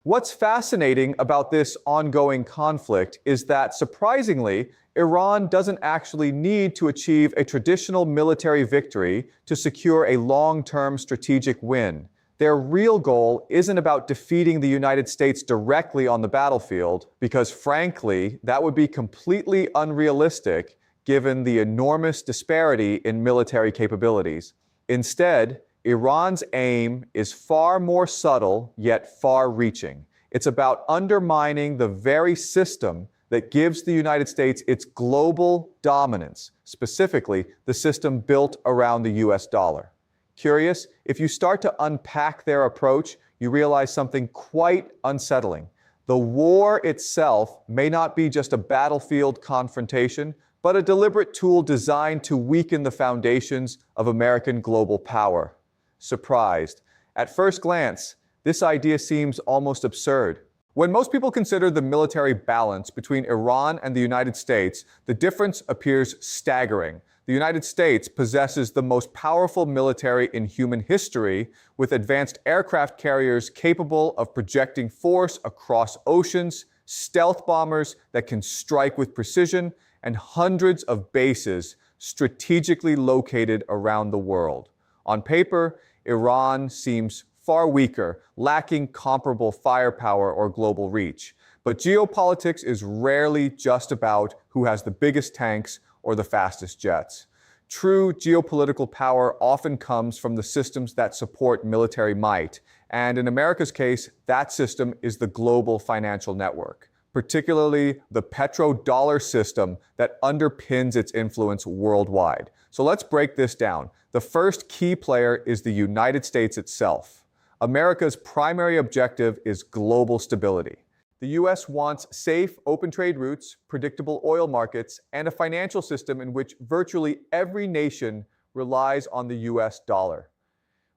What's fascinating about this ongoing conflict is that, surprisingly, Iran doesn't actually need to achieve a traditional military victory to secure a long-term strategic win. Their real goal isn't about defeating the United States directly on the battlefield, because frankly, that would be completely unrealistic given the enormous disparity in military capabilities. Instead, Iran's aim is far more subtle, yet far-reaching. It's about undermining the very system that gives the United States its global dominance, specifically the system built around the US dollar. Curious? If you start to unpack their approach, you realize something quite unsettling. The war itself may not be just a battlefield confrontation, but a deliberate tool designed to weaken the foundations of American global power. Surprised. At first glance, this idea seems almost absurd. When most people consider the military balance between Iran and the United States, the difference appears staggering. The United States possesses the most powerful military in human history, with advanced aircraft carriers capable of projecting force across oceans, stealth bombers that can strike with precision, and hundreds of bases strategically located around the world. On paper, Iran seems far weaker, lacking comparable firepower or global reach. But geopolitics is rarely just about who has the biggest tanks or the fastest jets. True geopolitical power often comes from the systems that support military might, and in America's case, that system is the global financial network, particularly the petrodollar system that underpins its influence worldwide. So let's break this down. The first key player is the United States itself. America's primary objective is global stability. The U.S. wants safe, open trade routes, predictable oil markets, and a financial system in which virtually every nation relies on the U.S. dollar.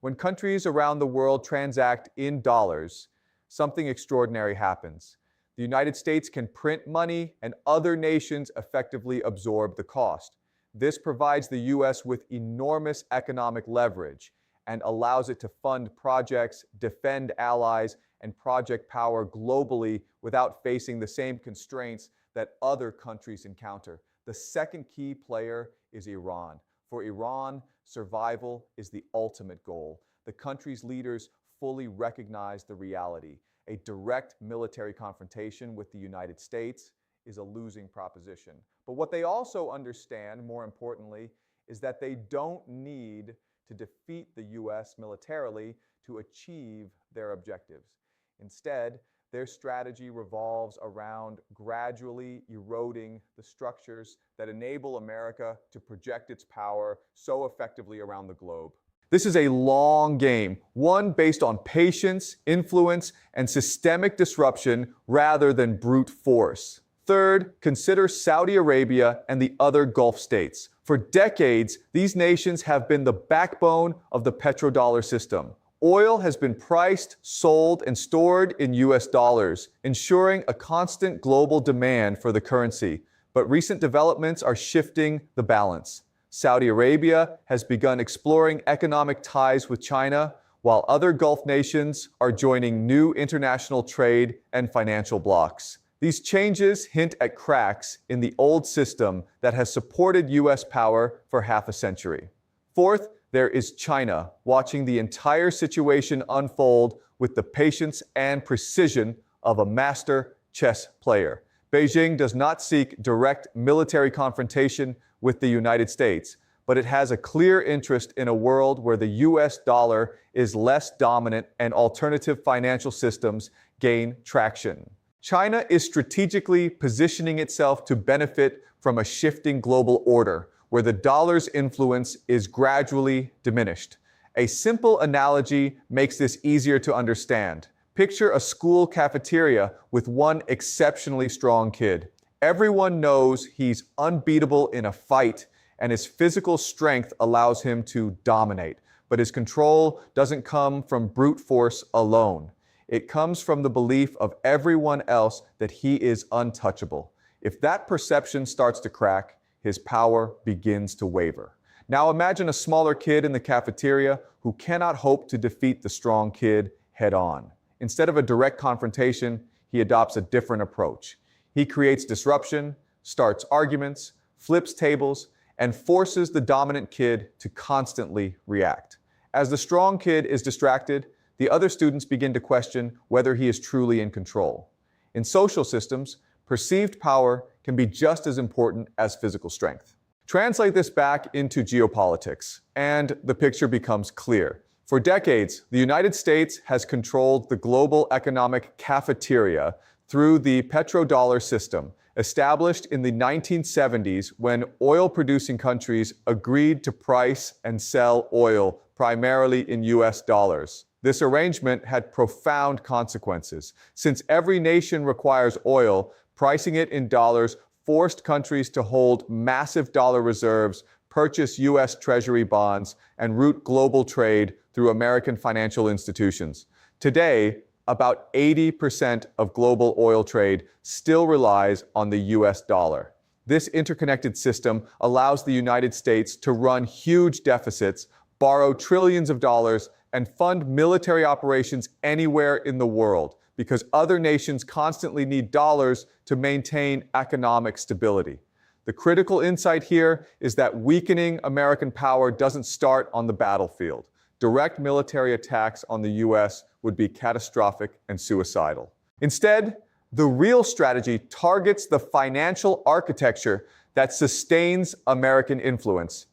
When countries around the world transact in dollars, something extraordinary happens. The United States can print money, and other nations effectively absorb the cost. This provides the U.S. with enormous economic leverage and allows it to fund projects, defend allies, and project power globally without facing the same constraints that other countries encounter. The second key player is Iran. For Iran, survival is the ultimate goal. The country's leaders fully recognize the reality. A direct military confrontation with the United States is a losing proposition. But what they also understand, more importantly, is that they don't need to defeat the U.S. militarily to achieve their objectives. Instead, their strategy revolves around gradually eroding the structures that enable America to project its power so effectively around the globe. This is a long game, one based on patience, influence, and systemic disruption rather than brute force. Third, consider Saudi Arabia and the other Gulf states. For decades, these nations have been the backbone of the petrodollar system. Oil has been priced, sold, and stored in US dollars, ensuring a constant global demand for the currency. But recent developments are shifting the balance. Saudi Arabia has begun exploring economic ties with China, while other Gulf nations are joining new international trade and financial blocs. These changes hint at cracks in the old system that has supported US power for half a century. Fourth, there is China, watching the entire situation unfold with the patience and precision of a master chess player. Beijing does not seek direct military confrontation with the United States, but it has a clear interest in a world where the US dollar is less dominant and alternative financial systems gain traction. China is strategically positioning itself to benefit from a shifting global order, where the dollar's influence is gradually diminished. A simple analogy makes this easier to understand. Picture a school cafeteria with one exceptionally strong kid. Everyone knows he's unbeatable in a fight, and his physical strength allows him to dominate. But his control doesn't come from brute force alone. It comes from the belief of everyone else that he is untouchable. If that perception starts to crack, his power begins to waver. Now imagine a smaller kid in the cafeteria who cannot hope to defeat the strong kid head on. Instead of a direct confrontation, he adopts a different approach. He creates disruption, starts arguments, flips tables, and forces the dominant kid to constantly react. As the strong kid is distracted, the other students begin to question whether he is truly in control. In social systems, perceived power can be just as important as physical strength. Translate this back into geopolitics, and the picture becomes clear. For decades, the United States has controlled the global economic cafeteria through the petrodollar system, established in the 1970s when oil-producing countries agreed to price and sell oil primarily in US dollars. This arrangement had profound consequences. Since every nation requires oil, pricing it in dollars forced countries to hold massive dollar reserves, purchase U.S. Treasury bonds, and route global trade through American financial institutions. Today, about 80% of global oil trade still relies on the U.S. dollar. This interconnected system allows the United States to run huge deficits, borrow trillions of dollars, and fund military operations anywhere in the world, because other nations constantly need dollars to maintain economic stability. The critical insight here is that weakening American power doesn't start on the battlefield. Direct military attacks on the US would be catastrophic and suicidal. Instead, the real strategy targets the financial architecture that sustains American influence.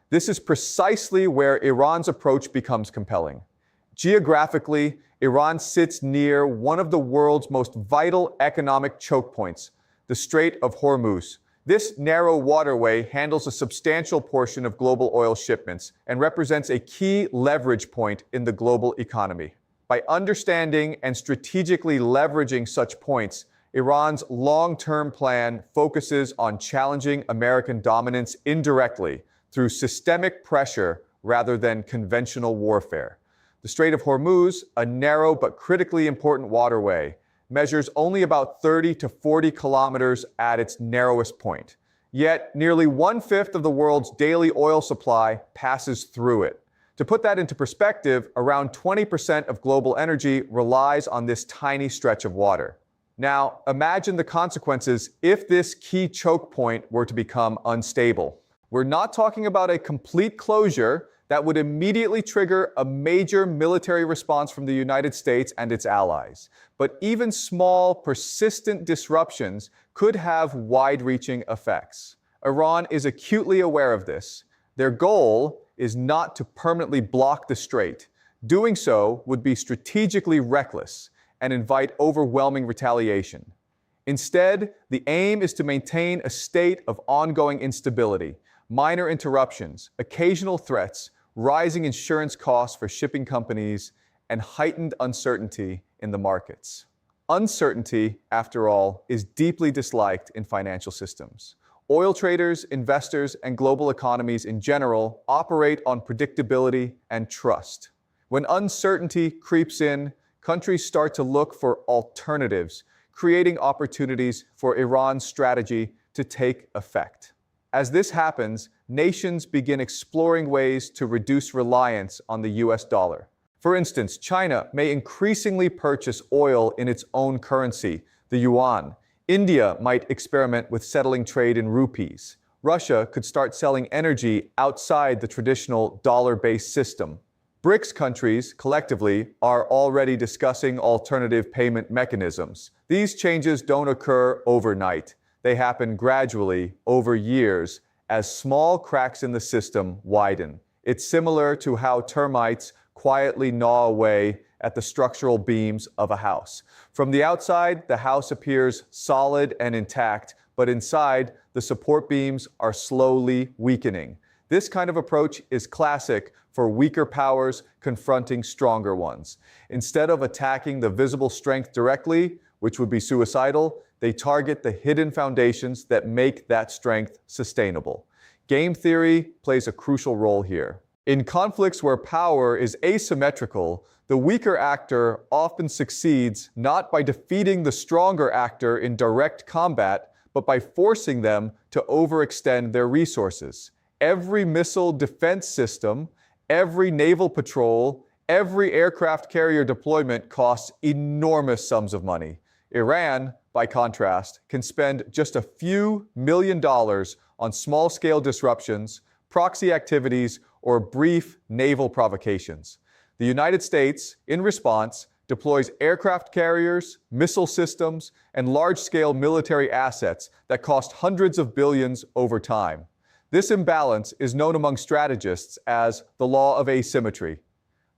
This is precisely where Iran's approach becomes compelling. Geographically, Iran sits near one of the world's most vital economic choke points, the Strait of Hormuz. This narrow waterway handles a substantial portion of global oil shipments and represents a key leverage point in the global economy. By understanding and strategically leveraging such points, Iran's long-term plan focuses on challenging American dominance indirectly through systemic pressure rather than conventional warfare. The Strait of Hormuz, a narrow but critically important waterway, measures only about 30 to 40 kilometers at its narrowest point. Yet, nearly one-fifth of the world's daily oil supply passes through it. To put that into perspective, around 20% of global energy relies on this tiny stretch of water. Now, imagine the consequences if this key choke point were to become unstable. We're not talking about a complete closure that would immediately trigger a major military response from the United States and its allies. But even small, persistent disruptions could have wide-reaching effects. Iran is acutely aware of this. Their goal is not to permanently block the strait. Doing so would be strategically reckless and invite overwhelming retaliation. Instead, the aim is to maintain a state of ongoing instability, minor interruptions, occasional threats, rising insurance costs for shipping companies, and heightened uncertainty in the markets. Uncertainty, after all, is deeply disliked in financial systems. Oil traders, investors, and global economies in general operate on predictability and trust. When uncertainty creeps in, countries start to look for alternatives, creating opportunities for Iran's strategy to take effect. As this happens, nations begin exploring ways to reduce reliance on the US dollar. For instance, China may increasingly purchase oil in its own currency, the yuan. India might experiment with settling trade in rupees. Russia could start selling energy outside the traditional dollar-based system. BRICS countries, collectively, are already discussing alternative payment mechanisms. These changes don't occur overnight. They happen gradually, over years, as small cracks in the system widen. It's similar to how termites quietly gnaw away at the structural beams of a house. From the outside, the house appears solid and intact, but inside, the support beams are slowly weakening. This kind of approach is classic for weaker powers confronting stronger ones. Instead of attacking the visible strength directly, which would be suicidal, they target the hidden foundations that make that strength sustainable. Game theory plays a crucial role here. In conflicts where power is asymmetrical, the weaker actor often succeeds not by defeating the stronger actor in direct combat, but by forcing them to overextend their resources. Every missile defense system, every naval patrol, Every aircraft carrier deployment costs enormous sums of money. Iran, by contrast, can spend just a few $1 million on small-scale disruptions, proxy activities, or brief naval provocations. The United States, in response, deploys aircraft carriers, missile systems, and large-scale military assets that cost hundreds of billions over time. This imbalance is known among strategists as the law of asymmetry.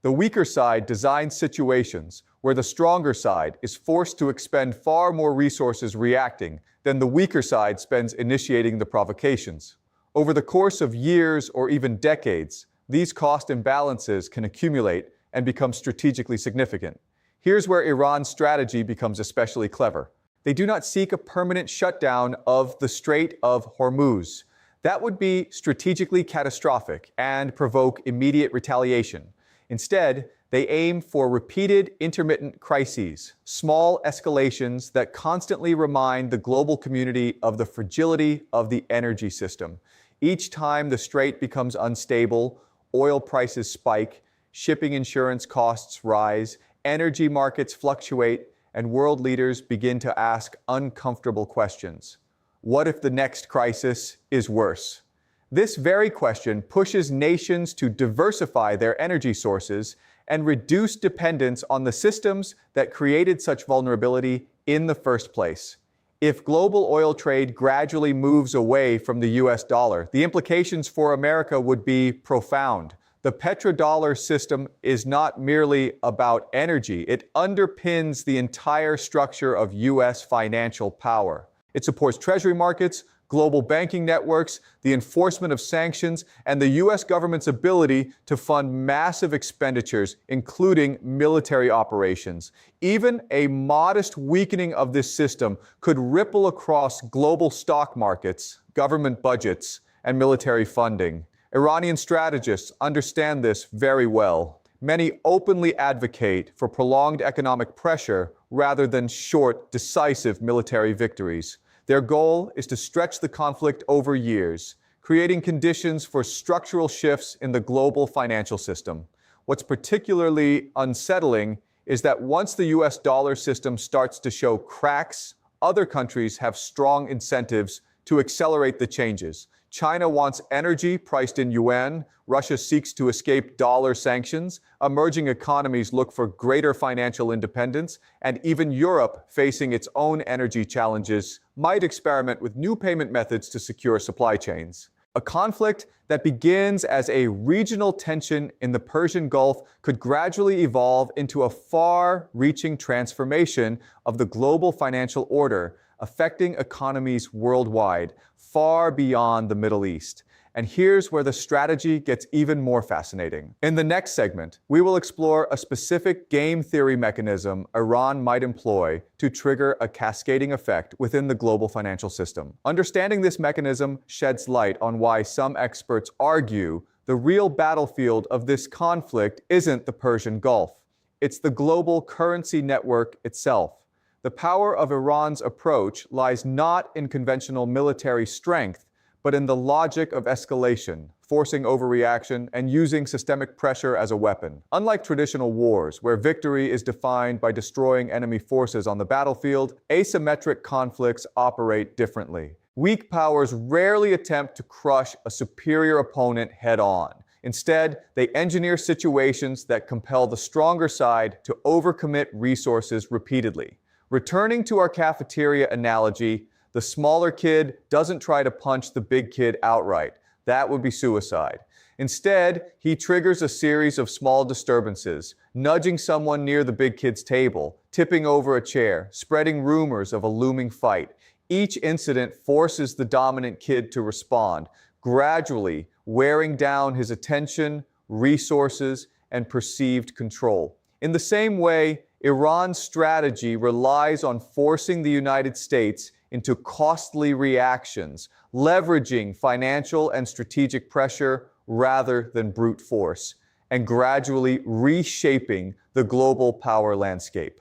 The weaker side designs situations where the stronger side is forced to expend far more resources reacting than the weaker side spends initiating the provocations. Over the course of years or even decades, these cost imbalances can accumulate and become strategically significant. Here's where Iran's strategy becomes especially clever. They do not seek a permanent shutdown of the Strait of Hormuz. That would be strategically catastrophic and provoke immediate retaliation. Instead, they aim for repeated intermittent crises, small escalations that constantly remind the global community of the fragility of the energy system. Each time the strait becomes unstable, oil prices spike, shipping insurance costs rise, energy markets fluctuate, and world leaders begin to ask uncomfortable questions. What if the next crisis is worse? This very question pushes nations to diversify their energy sources and reduce dependence on the systems that created such vulnerability in the first place. If global oil trade gradually moves away from the US dollar, the implications for America would be profound. The petrodollar system is not merely about energy, it underpins the entire structure of US financial power. It supports treasury markets, global banking networks, the enforcement of sanctions, and the U.S. government's ability to fund massive expenditures, including military operations. Even a modest weakening of this system could ripple across global stock markets, government budgets, and military funding. Iranian strategists understand this very well. Many openly advocate for prolonged economic pressure rather than short, decisive military victories. Their goal is to stretch the conflict over years, creating conditions for structural shifts in the global financial system. What's particularly unsettling is that once the US dollar system starts to show cracks, other countries have strong incentives to accelerate the changes. China wants energy priced in yuan, Russia seeks to escape dollar sanctions, emerging economies look for greater financial independence, and even Europe, facing its own energy challenges, might experiment with new payment methods to secure supply chains. A conflict that begins as a regional tension in the Persian Gulf could gradually evolve into a far-reaching transformation of the global financial order, affecting economies worldwide, far beyond the Middle East. And here's where the strategy gets even more fascinating. In the next segment, we will explore a specific game theory mechanism Iran might employ to trigger a cascading effect within the global financial system. Understanding this mechanism sheds light on why some experts argue the real battlefield of this conflict isn't the Persian Gulf. It's the global currency network itself. The power of Iran's approach lies not in conventional military strength, but in the logic of escalation, forcing overreaction, and using systemic pressure as a weapon. Unlike traditional wars, where victory is defined by destroying enemy forces on the battlefield, asymmetric conflicts operate differently. Weak powers rarely attempt to crush a superior opponent head-on. Instead, they engineer situations that compel the stronger side to overcommit resources repeatedly. Returning to our cafeteria analogy, the smaller kid doesn't try to punch the big kid outright. That would be suicide. Instead, he triggers a series of small disturbances, nudging someone near the big kid's table, tipping over a chair, spreading rumors of a looming fight. Each incident forces the dominant kid to respond, gradually wearing down his attention, resources, and perceived control. In the same way, Iran's strategy relies on forcing the United States into costly reactions, leveraging financial and strategic pressure rather than brute force, and gradually reshaping the global power landscape.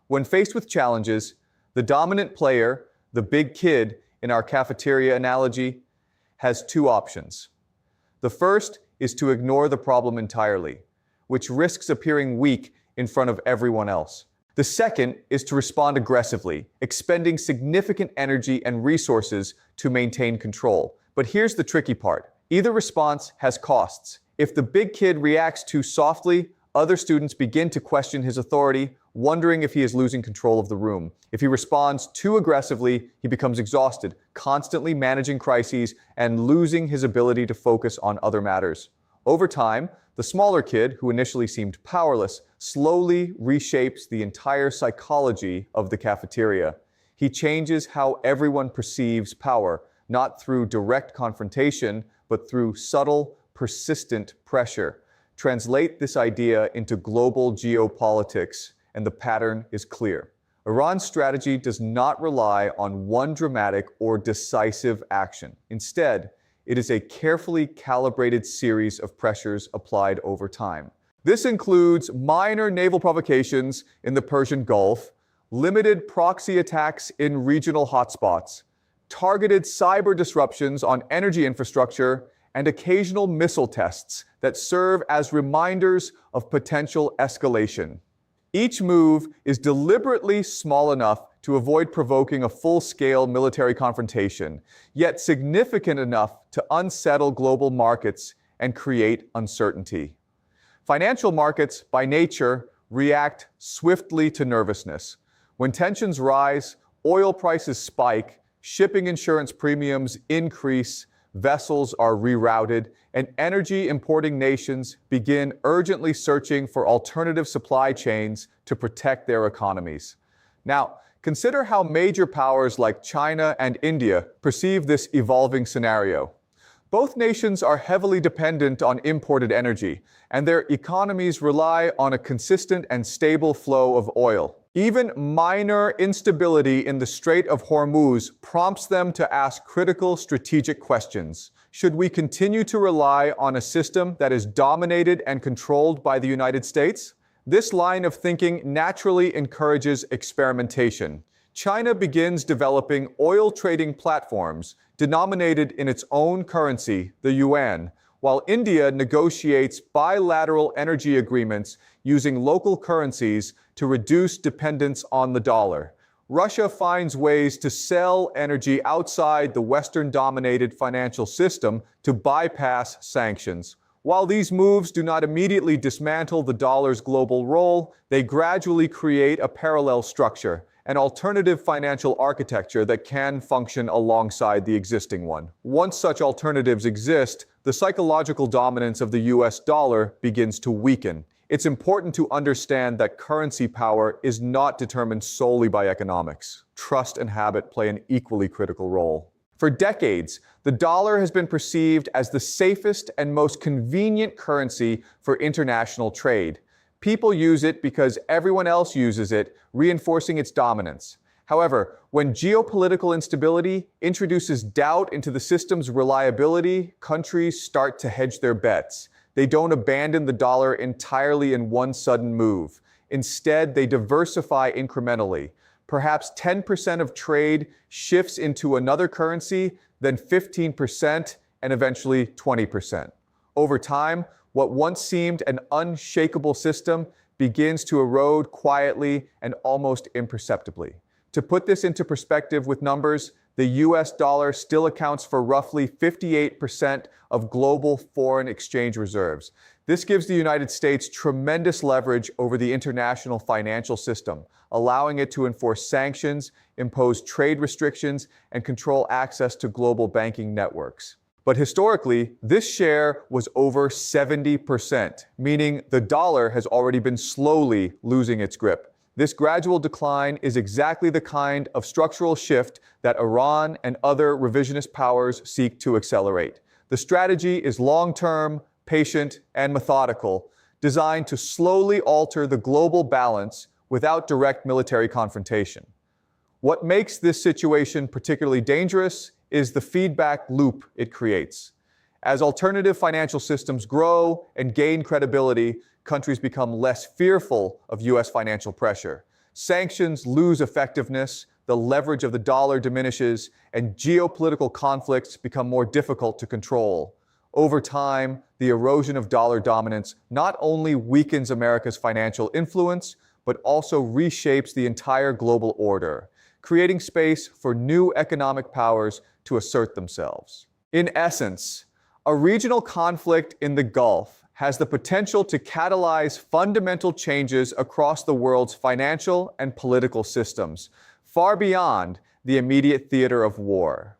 When faced with challenges, the dominant player, the big kid in our cafeteria analogy, has two options. The first is to ignore the problem entirely. which risks appearing weak in front of everyone else. The second is to respond aggressively, expending significant energy and resources to maintain control. But here's the tricky part. Either response has costs. If the big kid reacts too softly, other students begin to question his authority, wondering if he is losing control of the room. If he responds too aggressively, he becomes exhausted, constantly managing crises and losing his ability to focus on other matters. Over time, the smaller kid, who initially seemed powerless, slowly reshapes the entire psychology of the cafeteria. He changes how everyone perceives power, not through direct confrontation, but through subtle, persistent pressure. Translate this idea into global geopolitics, and the pattern is clear. Iran's strategy does not rely on one dramatic or decisive action. Instead, it is a carefully calibrated series of pressures applied over time. This includes minor naval provocations in the Persian Gulf, limited proxy attacks in regional hotspots, targeted cyber disruptions on energy infrastructure, and occasional missile tests that serve as reminders of potential escalation. Each move is deliberately small enough to avoid provoking a full-scale military confrontation, yet significant enough to unsettle global markets and create uncertainty. Financial markets, by nature, react swiftly to nervousness. When tensions rise, oil prices spike, shipping insurance premiums increase, vessels are rerouted, and energy-importing nations begin urgently searching for alternative supply chains to protect their economies. Now, consider how major powers like China and India perceive this evolving scenario. Both nations are heavily dependent on imported energy, and their economies rely on a consistent and stable flow of oil. Even minor instability in the Strait of Hormuz prompts them to ask critical strategic questions. Should we continue to rely on a system that is dominated and controlled by the United States? This line of thinking naturally encourages experimentation. China begins developing oil trading platforms denominated in its own currency, the yuan, while India negotiates bilateral energy agreements using local currencies to reduce dependence on the dollar. Russia finds ways to sell energy outside the Western-dominated financial system to bypass sanctions. While these moves do not immediately dismantle the dollar's global role, they gradually create a parallel structure, an alternative financial architecture that can function alongside the existing one. Once such alternatives exist, the psychological dominance of the US dollar begins to weaken. It's important to understand that currency power is not determined solely by economics. Trust and habit play an equally critical role. For decades, the dollar has been perceived as the safest and most convenient currency for international trade. People use it because everyone else uses it, reinforcing its dominance. However, when geopolitical instability introduces doubt into the system's reliability, countries start to hedge their bets. They don't abandon the dollar entirely in one sudden move. Instead, they diversify incrementally. Perhaps 10% of trade shifts into another currency, then 15%, and eventually 20%. Over time, what once seemed an unshakable system begins to erode quietly and almost imperceptibly. To put this into perspective with numbers, the US dollar still accounts for roughly 58% of global foreign exchange reserves. This gives the United States tremendous leverage over the international financial system, allowing it to enforce sanctions, impose trade restrictions, and control access to global banking networks. But historically, this share was over 70%, meaning the dollar has already been slowly losing its grip. This gradual decline is exactly the kind of structural shift that Iran and other revisionist powers seek to accelerate. The strategy is long-term, patient, and methodical, designed to slowly alter the global balance without direct military confrontation. What makes this situation particularly dangerous is the feedback loop it creates. As alternative financial systems grow and gain credibility, countries become less fearful of US financial pressure. Sanctions lose effectiveness, the leverage of the dollar diminishes, and geopolitical conflicts become more difficult to control. Over time, the erosion of dollar dominance not only weakens America's financial influence, but also reshapes the entire global order, creating space for new economic powers to assert themselves. In essence, a regional conflict in the Gulf has the potential to catalyze fundamental changes across the world's financial and political systems, far beyond the immediate theater of war.